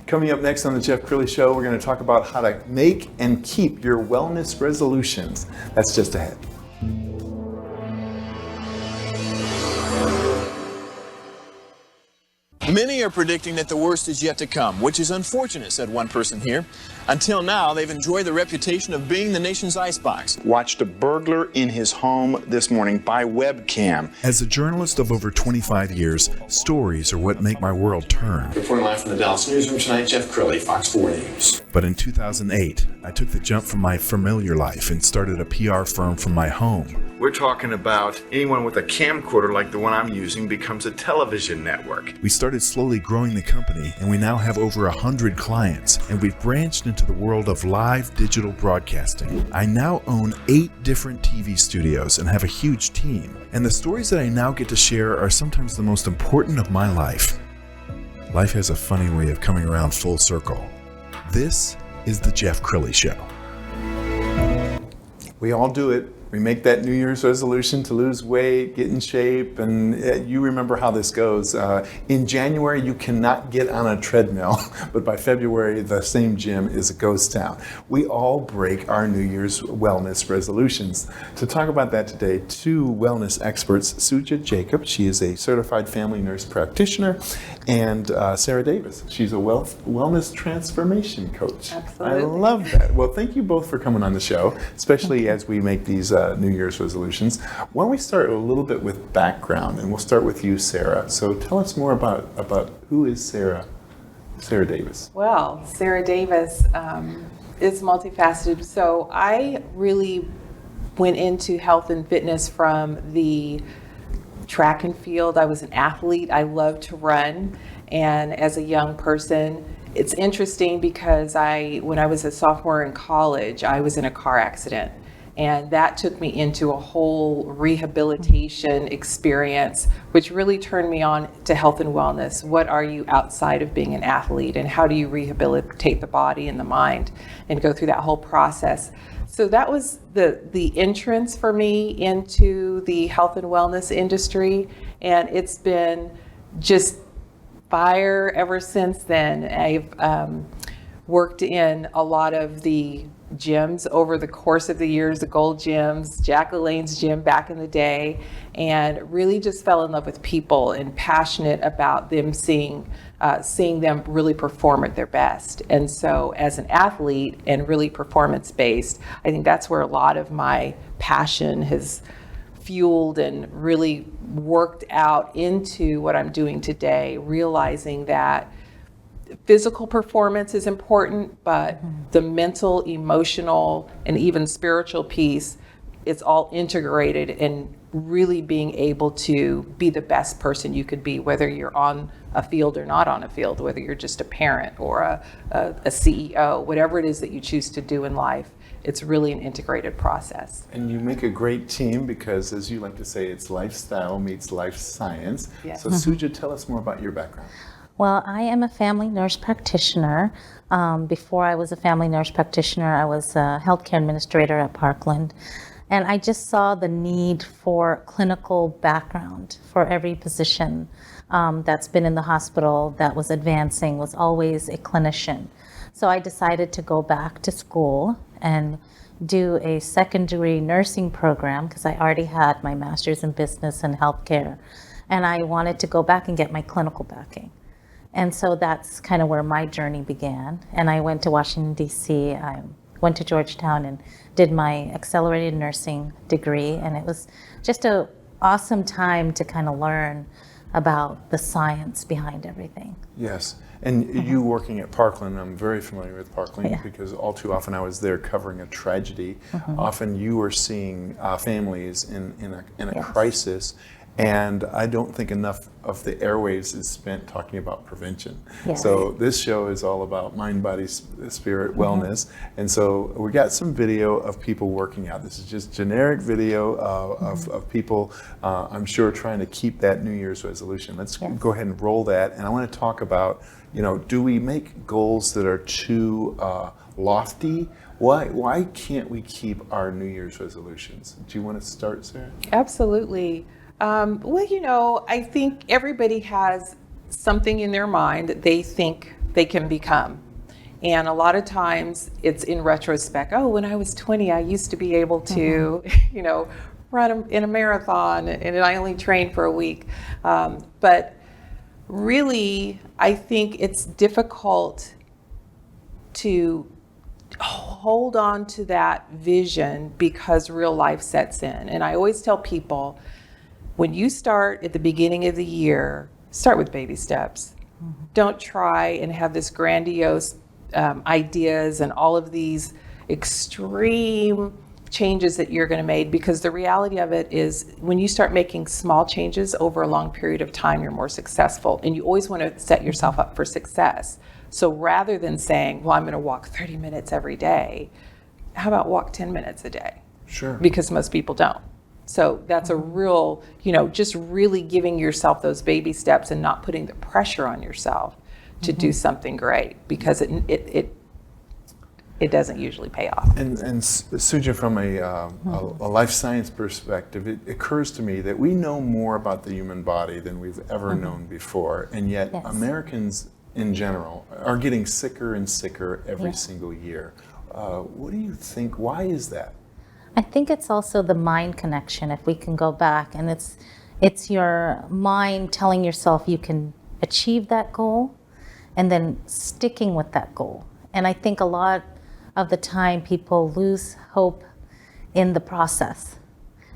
Coming up next on the Jeff Crilley Show, we're going to talk about how to make and keep your wellness resolutions. That's just ahead. Many are predicting that the worst is yet to come, which is unfortunate, said one person here. Until now, they've enjoyed the reputation of being the nation's icebox. Watched a burglar in his home this morning by webcam. As a journalist of over 25 years, stories are what make my world turn. Reporting live from the Dallas newsroom tonight, Jeff Crilley, Fox 4 News. But in 2008, I took the jump from my familiar life and started a PR firm from my home. We're talking about anyone with a camcorder like the one I'm using becomes a television network. We started slowly growing the company, and we now have over 100 clients, and we've branched into the world of live digital broadcasting. I now own 8 different TV studios and have a huge team, and the stories that I now get to share are sometimes the most important of my life. Life has a funny way of coming around full circle. This is the Jeff Crilley Show. We all do it. We make that New Year's resolution to lose weight, get in shape, and you remember how this goes. In January, you cannot get on a treadmill, but by February, the same gym is a ghost town. We all break our New Year's wellness resolutions. To talk about that today, 2 wellness experts, Suja Jacob, she is a certified family nurse practitioner, and Sara Davis, she's a wellness transformation coach. Absolutely. I love that. Well, thank you both for coming on the show, especially as we make these New Year's resolutions. Why don't we start a little bit with background, and we'll start with you, Sara. So tell us more about who is Sara Davis. Well, Sara Davis is multifaceted. So I really went into health and fitness from the track and field. I was an athlete. I loved to run. And as a young person, it's interesting because when I was a sophomore in college, I was in a car accident. And that took me into a whole rehabilitation experience, which really turned me on to health and wellness. What are you outside of being an athlete, and how do you rehabilitate the body and the mind and go through that whole process? So that was the entrance for me into the health and wellness industry. And it's been just fire ever since then. I've worked in a lot of the gyms over the course of the years, the Gold Gyms, Jack LaLanne's gym back in the day, and really just fell in love with people and passionate about them seeing them really perform at their best. And so as an athlete and really performance-based, I think that's where a lot of my passion has fueled and really worked out into what I'm doing today, realizing that physical performance is important, but the mental, emotional, and even spiritual piece, it's all integrated in really being able to be the best person you could be, whether you're on a field or not on a field, whether you're just a parent or a CEO, whatever it is that you choose to do in life. It's really an integrated process. And you make a great team because, as you like to say, it's lifestyle meets life science. Yes. So Suja, tell us more about your background. Well, I am a family nurse practitioner. Before I was a family nurse practitioner, I was a healthcare administrator at Parkland. And I just saw the need for clinical background for every position that's been in the hospital that was advancing, was always a clinician. So I decided to go back to school and do a second-degree nursing program because I already had my master's in business and healthcare. And I wanted to go back and get my clinical backing. And so that's kind of where my journey began. And I went to Washington, D.C. I went to Georgetown and did my accelerated nursing degree. And it was just an awesome time to kind of learn about the science behind everything. Yes. And you working at Parkland, I'm very familiar with Parkland because all too often I was there covering a tragedy. Often you were seeing families in a crisis. And I don't think enough of the airwaves is spent talking about prevention. Yes. So this show is all about mind, body, spirit, wellness. And so we got some video of people working out. This is just generic video of people, I'm sure, trying to keep that New Year's resolution. Let's go ahead and roll that. And I want to talk about, do we make goals that are too lofty? Why can't we keep our New Year's resolutions? Do you want to start, Sara? Absolutely. Well, I think everybody has something in their mind that they think they can become. And a lot of times it's in retrospect, oh, when I was 20, I used to be able to, run in a marathon, and I only trained for a week. But really, I think it's difficult to hold on to that vision because real life sets in. And I always tell people, when you start at the beginning of the year, start with baby steps. Don't try and have this grandiose ideas and all of these extreme changes that you're going to make, because the reality of it is when you start making small changes over a long period of time, you're more successful, and you always want to set yourself up for success. So rather than saying, well, I'm going to walk 30 minutes every day, how about walk 10 minutes a day? Sure. Because most people don't. So that's a real, just really giving yourself those baby steps and not putting the pressure on yourself to do something great, because it doesn't usually pay off. And Suja, from a life science perspective, it occurs to me that we know more about the human body than we've ever known before, and yet Americans in general are getting sicker and sicker every single year. What do you think? Why is that? I think it's also the mind connection, if we can go back, and it's your mind telling yourself you can achieve that goal and then sticking with that goal. And I think a lot of the time people lose hope in the process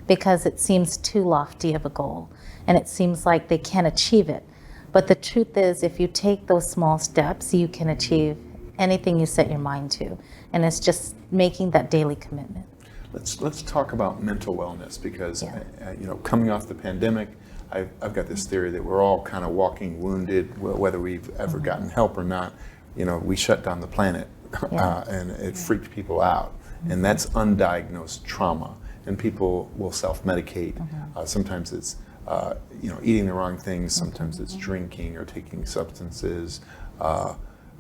because it seems too lofty of a goal and it seems like they can't achieve it. But the truth is, if you take those small steps, you can achieve anything you set your mind to. And it's just making that daily commitment. Let's talk about mental wellness, because coming off the pandemic, I've got this theory that we're all kind of walking wounded, whether we've ever gotten help or not. We shut down the planet, and it freaked people out, and that's undiagnosed trauma. And people will self-medicate. Sometimes it's eating the wrong things. Sometimes it's drinking or taking substances.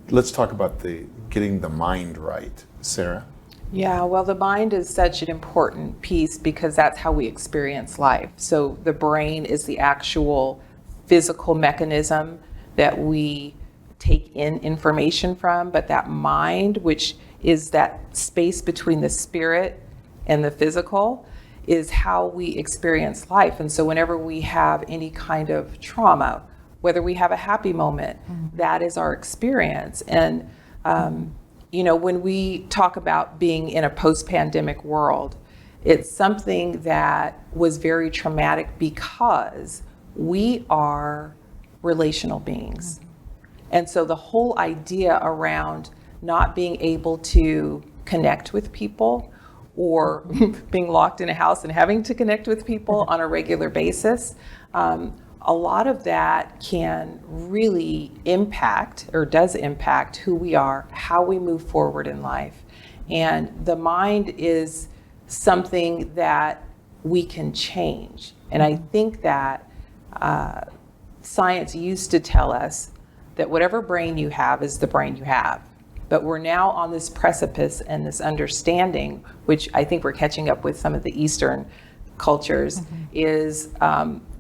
Let's talk about getting the mind right, Sara. Yeah, well, the mind is such an important piece because that's how we experience life. So the brain is the actual physical mechanism that we take in information from, but that mind, which is that space between the spirit and the physical, is how we experience life. And so whenever we have any kind of trauma, whether we have a happy moment, that is our experience. And when we talk about being in a post-pandemic world, it's something that was very traumatic because we are relational beings. And so the whole idea around not being able to connect with people, or being locked in a house and having to connect with people on a regular basis, a lot of that can really impact, or does impact, who we are, how we move forward in life. And the mind is something that we can change. And I think that science used to tell us that whatever brain you have is the brain you have. But we're now on this precipice and this understanding, which I think we're catching up with some of the Eastern cultures, is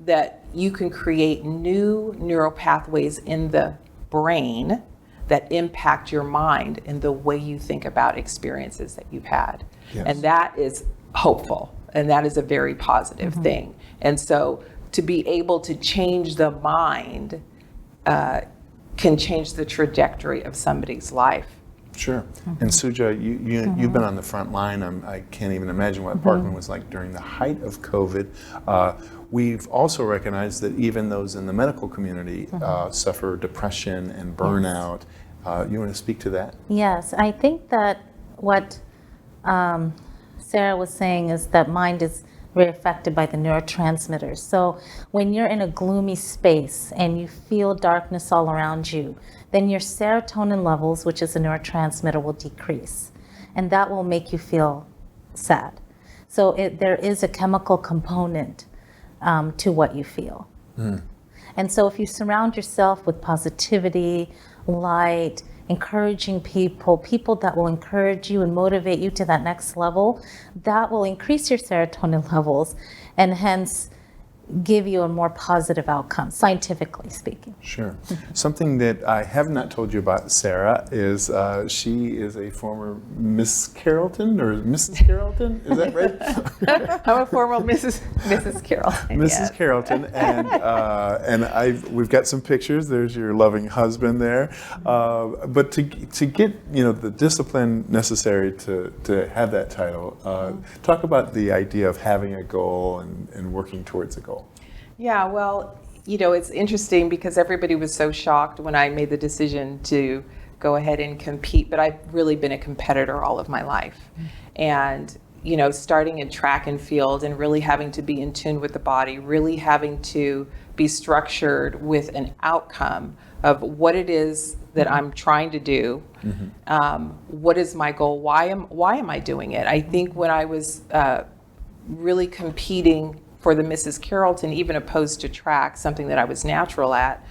that you can create new neural pathways in the brain that impact your mind and the way you think about experiences that you've had. Yes. And that is hopeful, and that is a very positive thing. And so to be able to change the mind can change the trajectory of somebody's life. Sure. And Suja, you've been on the front line. I can't even imagine what Parkland was like during the height of COVID. We've also recognized that even those in the medical community suffer depression and burnout. You want to speak to that? Yes, I think that what Sara was saying is that mind is very affected by the neurotransmitters. So when you're in a gloomy space and you feel darkness all around you, then your serotonin levels, which is a neurotransmitter, will decrease. And that will make you feel sad. So there is a chemical component to what you feel. And so if you surround yourself with positivity, light, encouraging people that will encourage you and motivate you to that next level, that will increase your serotonin levels, and hence give you a more positive outcome, scientifically speaking. Sure. Something that I have not told you about Sara is she is a former Miss Carrollton or Mrs. Carrollton. Is that right? I'm a former Mrs. Carrollton. Mrs. yes. Carrollton, and we've got some pictures. There's your loving husband there. But to get the discipline necessary to have that title, talk about the idea of having a goal and working towards a goal. Yeah, well, it's interesting because everybody was so shocked when I made the decision to go ahead and compete, but I've really been a competitor all of my life. And, starting in track and field and really having to be in tune with the body, really having to be structured with an outcome of what it is that I'm trying to do. What is my goal? Why am I doing it? I think when I was really competing for the Mrs. Carrollton, even opposed to track, something that I was natural at,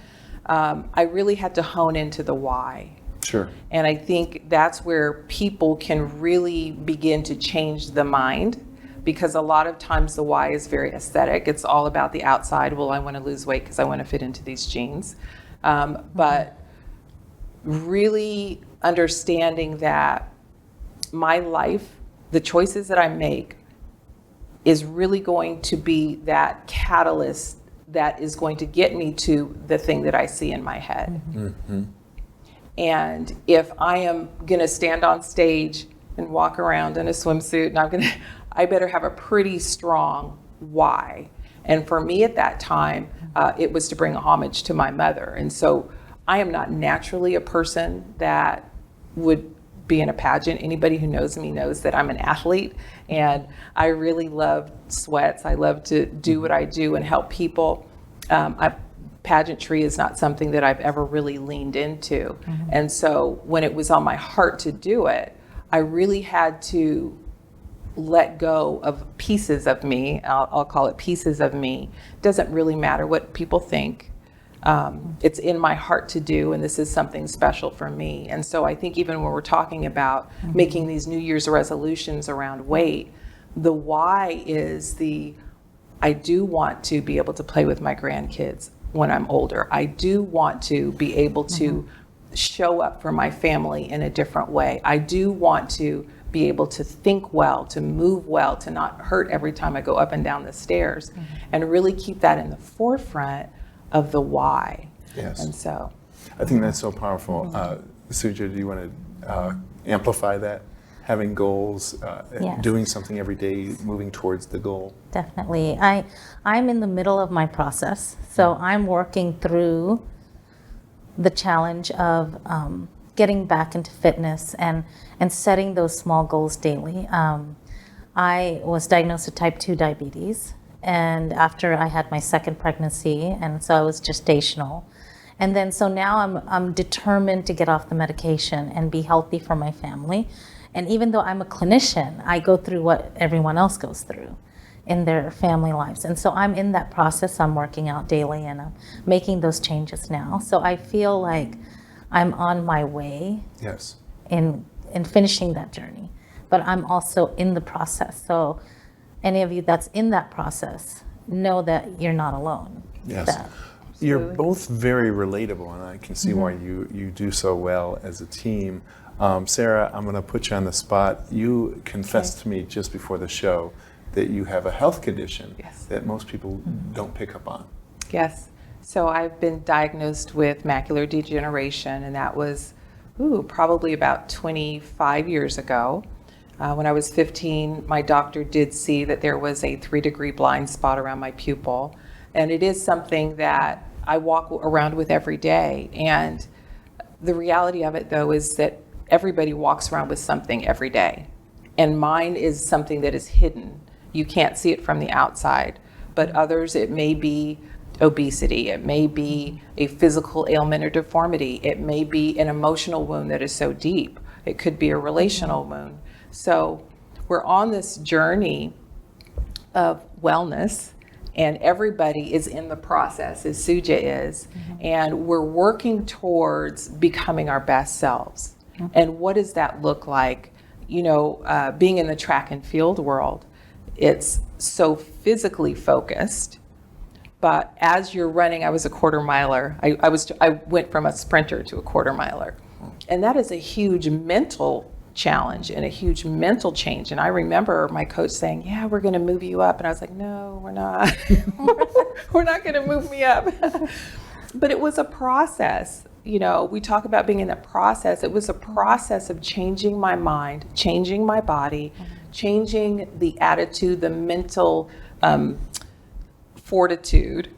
I really had to hone into the why. Sure. And I think that's where people can really begin to change the mind, because a lot of times the why is very aesthetic. It's all about the outside. Well, I want to lose weight because I want to fit into these jeans. But really understanding that my life, the choices that I make, is really going to be that catalyst that is going to get me to the thing that I see in my head. And if I am going to stand on stage and walk around in a swimsuit, and I better have a pretty strong why. And for me at that time, it was to bring homage to my mother. And so I am not naturally a person that would be in a pageant. Anybody who knows me knows that I'm an athlete, and I really love sweats. I love to do what I do and help people. Pageantry is not something that I've ever really leaned into. And so when it was on my heart to do it, I really had to let go of pieces of me. I'll call it pieces of me. Doesn't really matter what people think. It's in my heart to do, and this is something special for me. And so I think even when we're talking about making these New Year's resolutions around weight, the why is I do want to be able to play with my grandkids when I'm older. I do want to be able to show up for my family in a different way. I do want to be able to think well, to move well, to not hurt every time I go up and down the stairs, and really keep that in the forefront of the why. Yes. And so I think that's so powerful. Suja, do you want to amplify that? Having goals, Yes. doing something every day, moving towards the goal. Definitely. I'm in the middle of my process, so I'm working through the challenge of getting back into fitness and setting those small goals daily. I was diagnosed with type 2 diabetes, and after I had my second pregnancy, and so I was gestational. And then so now I'm determined to get off the medication and be healthy for my family. And even though I'm a clinician, I go through what everyone else goes through in their family lives. And so I'm in that process. I'm working out daily and I'm making those changes now. So I feel like I'm on my way Yes. in finishing that journey. But I'm also in the process. So any of you that's in that process, know that you're not alone. Yes. That- You're both very relatable, and I can see why you do so well as a team. Sara, I'm going to put you on the spot. You confessed to me just before the show that you have a health condition Yes. that most people don't pick up on. yes. So I've been diagnosed with macular degeneration, and that was probably about 25 years ago. When I was 15, my doctor did see that there was a 3-degree blind spot around my pupil. And it is something that I walk around with every day. And the reality of it, though, is that everybody walks around with something every day. And mine is something that is hidden. You can't see it from the outside. But others, it may be obesity. It may be a physical ailment or deformity. It may be an emotional wound that is so deep. It could be a relational wound. So we're on this journey of wellness, and everybody is in the process, as Suja is, and we're working towards becoming our best selves. And what does that look like? Being in the track and field world, it's so physically focused, But as you're running, I was a quarter miler. I went from a sprinter to a quarter miler. And that is a huge mental challenge and a huge mental change. And I remember my coach saying, yeah, we're going to move you up. And I was like, no, we're not. We're not going to move me up. But it was a process. You know, we talk about being in a process. It was a process of changing my mind, changing my body, changing the attitude, the mental fortitude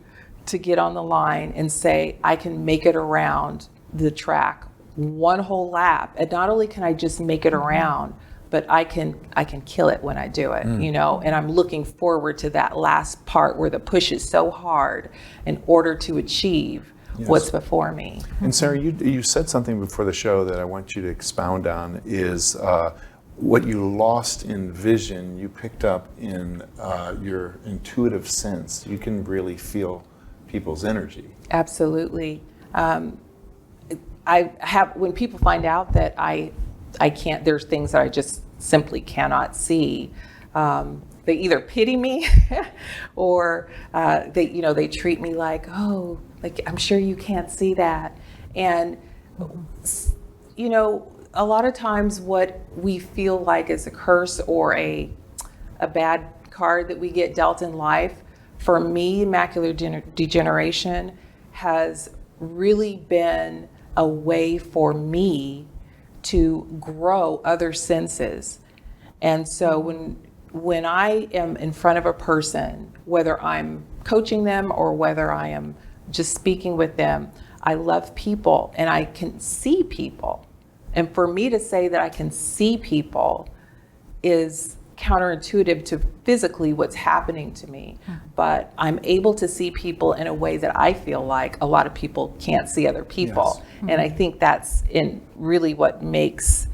to get on the line and say, I can make it around the track one whole lap. And not only can I just make it around, but I can kill it when I do it, you know, and I'm looking forward to that last part where the push is so hard in order to achieve what's before me. And Sara, you said something before the show that I want you to expound on is what you lost in vision, you picked up in your intuitive sense. You can really feel people's energy. Absolutely. I have, when people find out that I can't, there's things that I just simply cannot see. They either pity me or they treat me like, oh, like I'm sure you can't see that. And you know, a lot of times what we feel like is a curse or a bad card that we get dealt in life, for me, macular degeneration has really been a way for me to grow other senses. And so when I am in front of a person, whether I'm coaching them or whether I am just speaking with them, I love people and I can see people. And for me to say that I can see people is counterintuitive to physically what's happening to me. But I'm able to see people in a way that I feel like a lot of people can't see other people. Yes. And I think that's in really what makes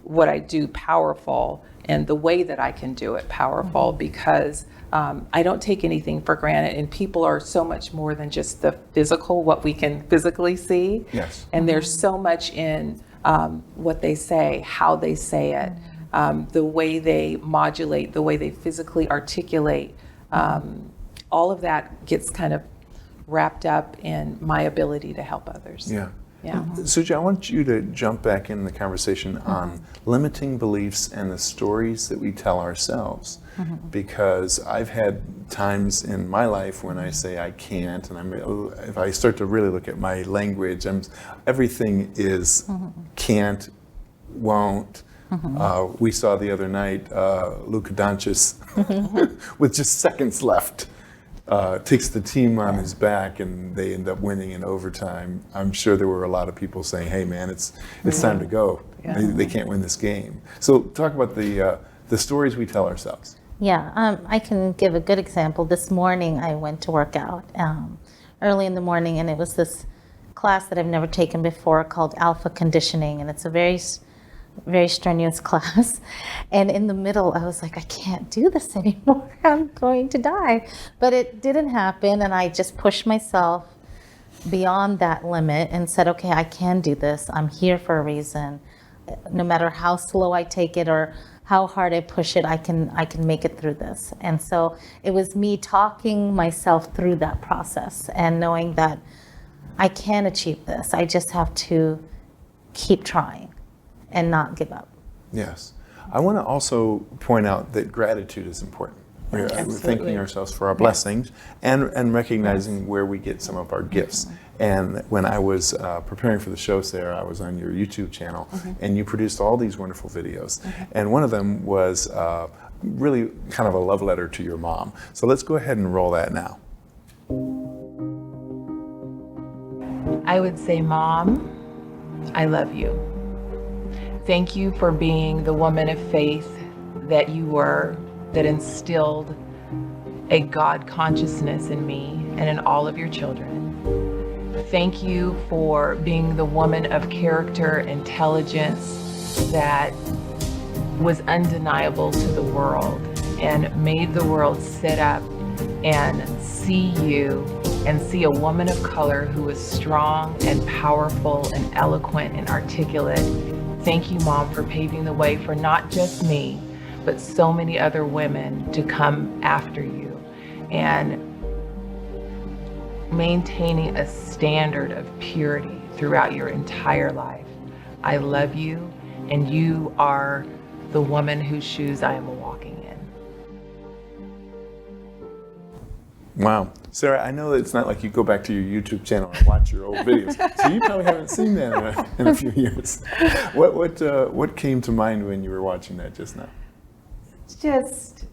what I do powerful and the way that I can do it powerful, because I don't take anything for granted, and people are so much more than just the physical, what we can physically see. Yes. And there's so much in what they say, how they say it, the way they modulate, the way they physically articulate. All of that gets kind of wrapped up in my ability to help others. Yeah. Yeah. Suja, I want you to jump back in the conversation on limiting beliefs and the stories that we tell ourselves. Because I've had times in my life when I say I can't, and if I start to really look at my language, everything is can't, won't. We saw the other night Luka Doncic with just seconds left. Takes the team on his back and they end up winning in overtime. I'm sure there were a lot of people saying, hey man, it's time to go. Yeah. They can't win this game. So talk about the stories we tell ourselves. Yeah, I can give a good example. This morning I went to work out early in the morning, and it was this class that I've never taken before called Alpha Conditioning, and it's a very strenuous class. And in the middle, I was like, I can't do this anymore. I'm going to die. But it didn't happen, and I just pushed myself beyond that limit and said, okay, I can do this. I'm here for a reason. No matter how slow I take it or how hard I push it, I can make it through this. And so it was me talking myself through that process and knowing that I can achieve this. I just have to keep trying and not give up. Yes. I want to also point out that gratitude is important. We're thanking ourselves for our blessings and recognizing where we get some of our gifts. And when I was preparing for the show, Sara, I was on your YouTube channel, and you produced all these wonderful videos. And one of them was really kind of a love letter to your mom. So let's go ahead and roll that now. I would say, Mom, I love you. Thank you for being the woman of faith that you were, that instilled a God consciousness in me and in all of your children. Thank you for being the woman of character, intelligence that was undeniable to the world and made the world sit up and see you and see a woman of color who was strong and powerful and eloquent and articulate. Thank you, Mom, for paving the way for not just me, but so many other women to come after you. And maintaining a standard of purity throughout your entire life. I love you, and you are the woman whose shoes I am walking in. Wow. Sara, I know that it's not like you go back to your YouTube channel and watch your old videos, so you probably haven't seen that in a few years. What came to mind when you were watching that just now? Just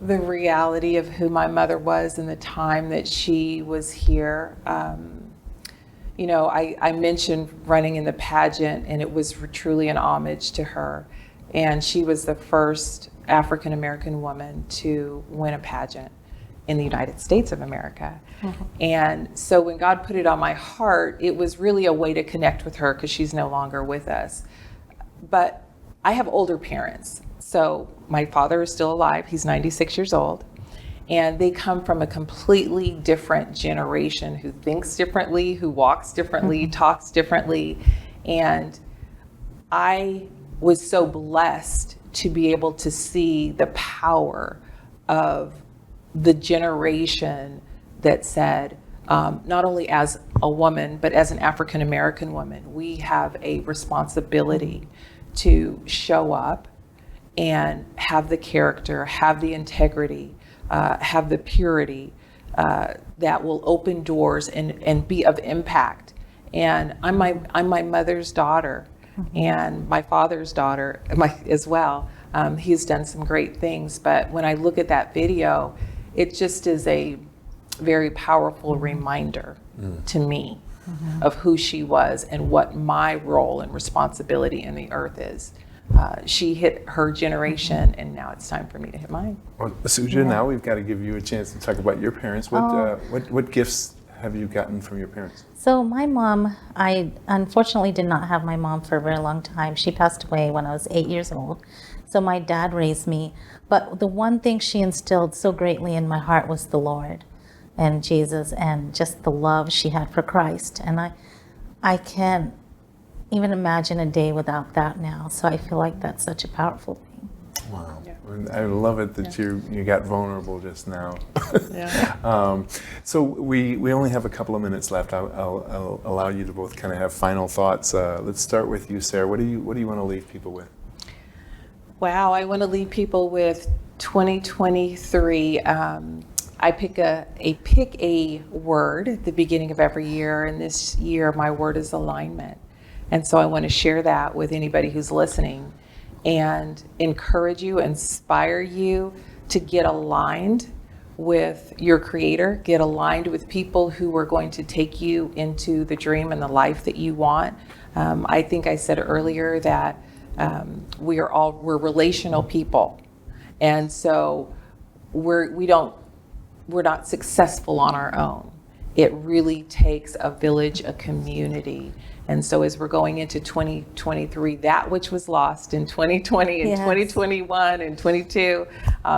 the reality of who my mother was and the time that she was here. You know, I mentioned running in the pageant, and it was truly an homage to her. And she was the first African American woman to win a pageant in the United States of America. Mm-hmm. And so when God put it on my heart, it was really a way to connect with her because she's no longer with us. But I have older parents. So my father is still alive. He's 96 years old. And they come from a completely different generation who thinks differently, who walks differently, mm-hmm. talks differently. And I was so blessed to be able to see the power of the generation that said, not only as a woman, but as an African American woman, we have a responsibility to show up and have the character, have the integrity, have the purity that will open doors and be of impact. And I'm my mother's daughter, and my father's daughter as well. He's done some great things, but when I look at that video, it just is a very powerful reminder to me of who she was and what my role and responsibility in the earth is. She hit her generation, and now it's time for me to hit mine. Well, Suja, now we've got to give you a chance to talk about your parents. What gifts have you gotten from your parents? So my mom, I unfortunately did not have my mom for a very long time. She passed away when I was 8 years old. So my dad raised me. But the one thing she instilled so greatly in my heart was the Lord and Jesus and just the love she had for Christ. And I can't even imagine a day without that now. So I feel like that's such a powerful thing. Wow. Yeah. I love it that you got vulnerable just now. Yeah. So we only have a couple of minutes left. I'll allow you to both kind of have final thoughts. Let's start with you, Sara. What do you want to leave people with? Wow, I want to leave people with 2023. I pick a word at the beginning of every year, and this year my word is alignment. And so I want to share that with anybody who's listening and encourage you, inspire you to get aligned with your Creator, get aligned with people who are going to take you into the dream and the life that you want. I think I said earlier that we're relational people, and so we're not successful on our own. It really takes a village, a community. And so as we're going into 2023, that which was lost in 2020 and 2021 and 22,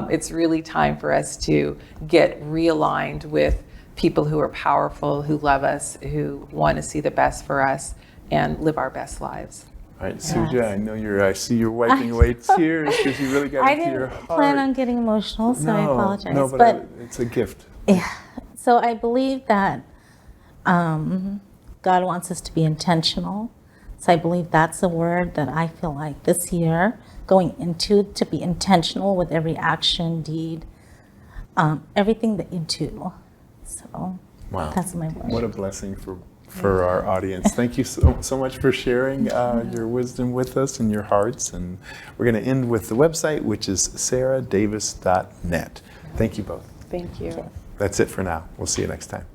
it's really time for us to get realigned with people who are powerful, who love us, who want to see the best for us and live our best lives. All right, Suja, I know I see you're wiping away tears because you really got into your heart. I didn't plan on getting emotional, so I apologize. No, but it's a gift. Yeah. So I believe that God wants us to be intentional. So I believe that's a word that I feel like this year going into, to be intentional with every action, deed, everything that you do. So that's my word. What a blessing for our audience. Thank you so much for sharing your wisdom with us and your hearts. And we're going to end with the website, which is saradavis.net. Thank you both. Thank you. That's it for now. We'll see you next time.